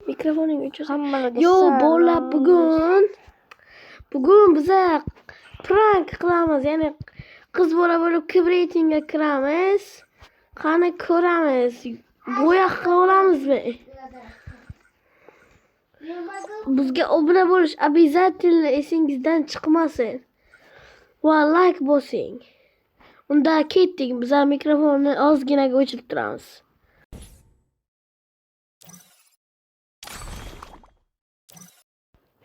Mikrofoning o'chirsa. Hammalarga Yo, salom. bolalar bugun biza prank qilamiz. Ya'ni qiz bola bo'lib kibritingga kiramiz. Qani ko'ramiz. Bo'yoq qilib olamizmi? Bizga obuna bo'lish обязательно esingizdan chiqmasin. Va like bosing. Unda ketdik. Biz mikrofonni ozginaga o'chirib turamiz.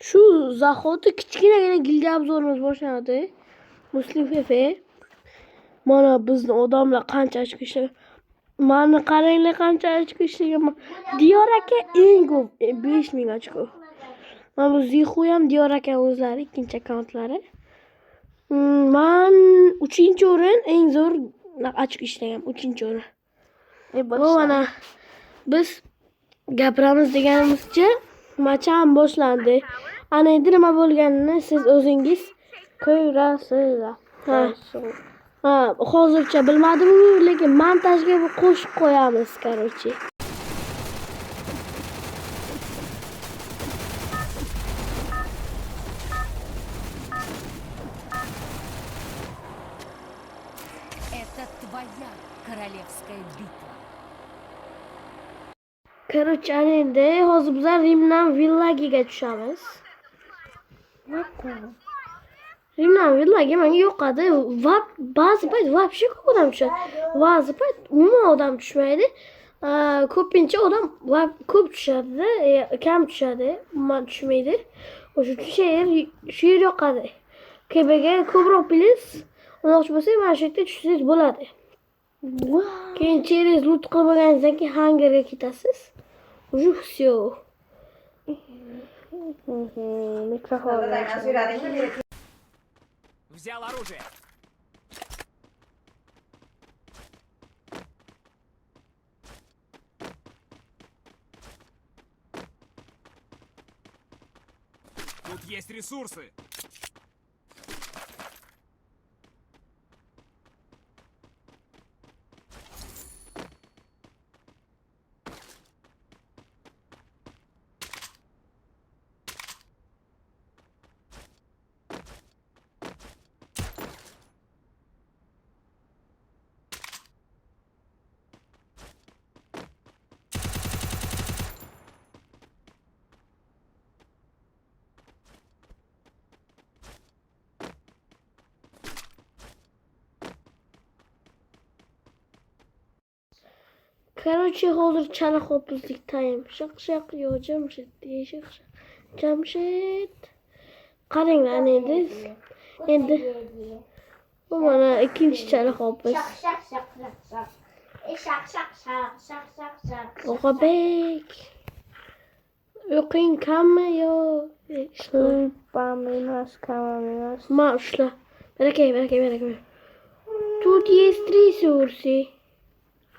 Shu zahoti kichkinagina gildi obzorimiz boshlanadi. Muslim Fefe. Mana bizni odamlar qancha ochko ishlagan. Mana qaranglar qancha ochko ishlagan. Diyor aka eng ko'p 5000 ochko. Mana bu Zihu ham Diyor aka o'zlari ikkinchi akkauntlari. Men 3-o'rin eng zo'r ochko ishlagan 3-o'rin. Mana biz gapiramiz deganimizcha macham boshlandi. Ana endi nima bo'lganini siz o'zingiz ko'rasiz. Ha, hozircha bilmadim, lekin montajga bir qo'shib qo'yamiz, короче. Это твоя королевская битва. Короче, ana endi hozir biz Rimdan Villagiga tushamiz. Rimdan Villaga menga yoqadi. Va ba'zi payt вообще ko'p odam tushadi. Ba'zi payt umuman odam tushmaydi. Ko'pincha odam ko'p tushadi, kam tushadi, umuman tushmaydi. O'sha shu yer yoqadi. Kebaga ko'proq bilis, unoqchi bo'lsa mana shu yerda tushsangiz bo'ladi. Keyin через loot qilib bo'lganingizdan keyin hangarga ketasiz. Уже всё. Mikrofon. Взял оружие. Тут есть ресурсы. Короче, hozir chala hopizlik time. Shaq yo Jamshid, Jamshid. Qaranglar endi bu mana ikkinchi chala hopiz. Og'abek. O'qing kammi yo? Pam emas, kam emas. Ma ushla. Baraka. Тут есть ресурсы.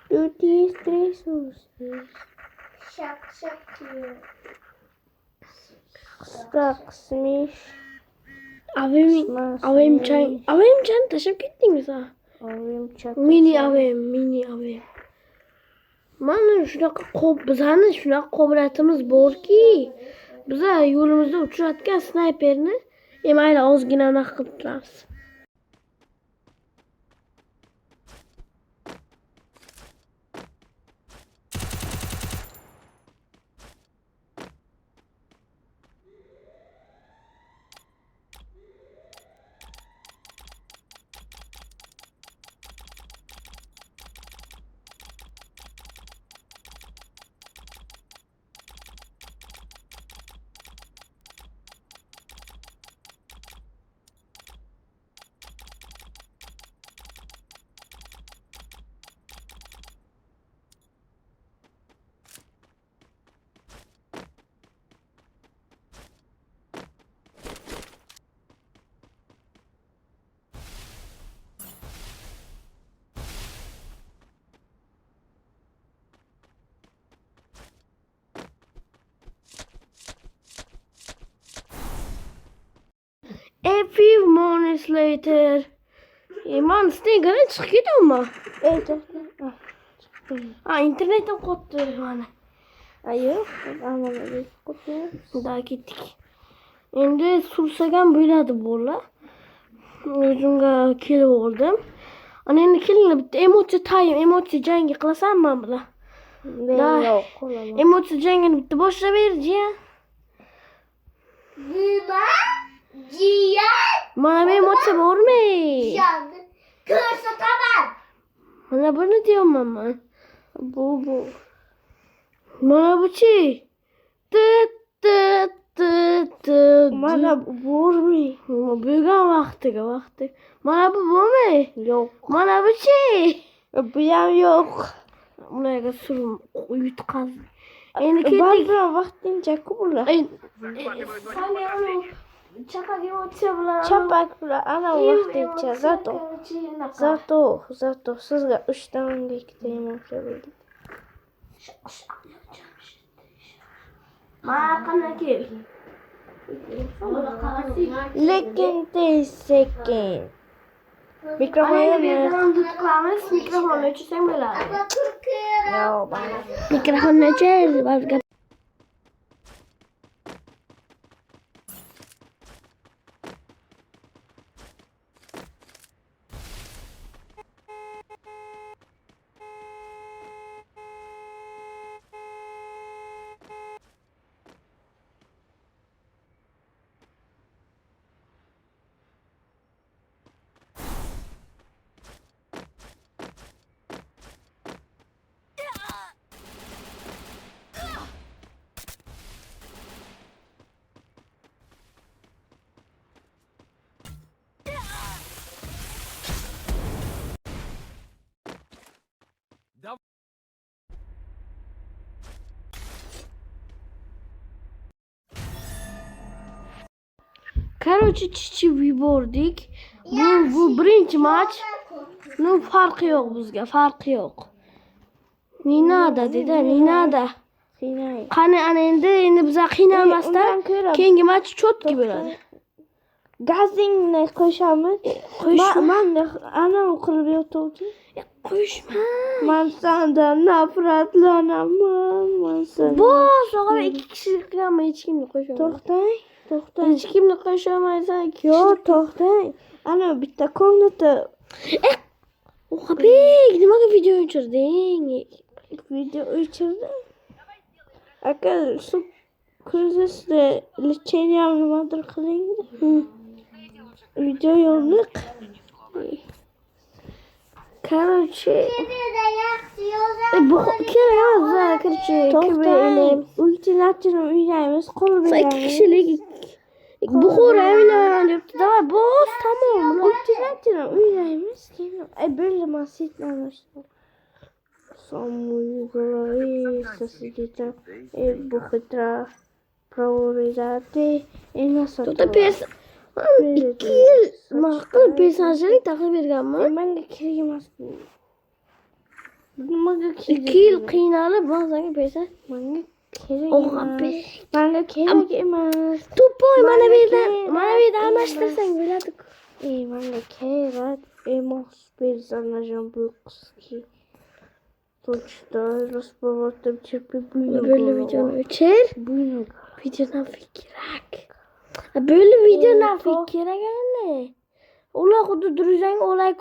Тут есть ресурсы. Staksmiş. Avem taşıp gittiniz ha. Avim çatı. Mini avem. Mana shunaqa bizani shunaqa qobiliyatimiz borki, biz yo'limizda uchratgan snayperni mayli ozgina anaqa qilib turamiz. A few moments later. Man, sniggarna chiqib ketdimi? Evet. Ha, internetim qotdi mana. Yo'q, amalga qo'yamiz. Daha ketdik. Endi sursagan bo'ladi bola. O'zimga kelib oldim. Ana endi kelinglar bitta emotsiya jangi qilasanmi men bilan? Men yo'q qilaman. Emotsiya jangini bitta boshlab berji. Nima? Jiyan. Mana bu emotsiya bormi? Jiyanni ko'rsataman. Mana buni deyapman men. Bu. Mana buchi. Tıt tıt tıt tıt. Mana bormi? Bo'lgan vaqtiga. Mana bu bormi? Yo'q. Mana buchi. Bu ham yo'q. Ularga surum yutqaz. Endi Bor ketdik. bilan vaqtincha-ku bular. Sanga uni chapak emotsiya bilan. Chapak bilan ana vaqtincha zato sizga 3 ta menga 2 ta emotsiya berdi. Mana qanday kel. Lekin tez sekin. Mikrofonga Qilamiz. Mikrofonni o'chirsang bo'ladi. yo'q, bana. Mikrofonni o'chir. Короче, chichib yubordik. Bu birinchi match. Farqi yo'q bizga, farqi yo'q. Ninada dedi, ninada. Qiynay. Qani ana endi biza qiynalmasdan undan ko'ra keyingi match chotki bo'ladi. Gazingni qo'shamiz. Men ana qilib yotuvdim. Qo'shma. Men sendan nafratlanaman. Men sendan. Bosh, og'a 2 kishi qilganman, hech kimni qo'shaman. To'xtang. Hech kimni qo'shamaysan. Yo'q, to'xtang. Ana bitta komnata O'xabek, nimaga video o'chirding? video o'chirdim. Aka, shu ko'zingizda lecheniya nimadir qiling. Video yo'q. Короче, Kimda yaxshi yo'l. bu kerak emas, короче, To'xtang. Ultimatini o'ynaymiz, qo'l 2 beramiz. kishilik buxoro o'ynaman debdi. Davay, bosh tamom. Ultimatini o'ynaymiz. Böyle masitlanishdi. Самую говорится, сидите, бухтра, проворизаты, и нас To'da pes 2 yil maqul pesajlik taqib berganman. Menga kerak emas. Nimaga 2 yil qiynalib ba'zanga pesaj. Menga kerak O'xabek. emas. Menga kerak emas. To'poy mana bu yerdan almashtirsang bo'ladi. Menga kerak emas. Personajim bu qizki. Точно, расповодим терпи Böyle videonu o'chir. Buyurun. Videodan fikrak. Böyle videodan fikrak ana. Ular xuddi dursang olay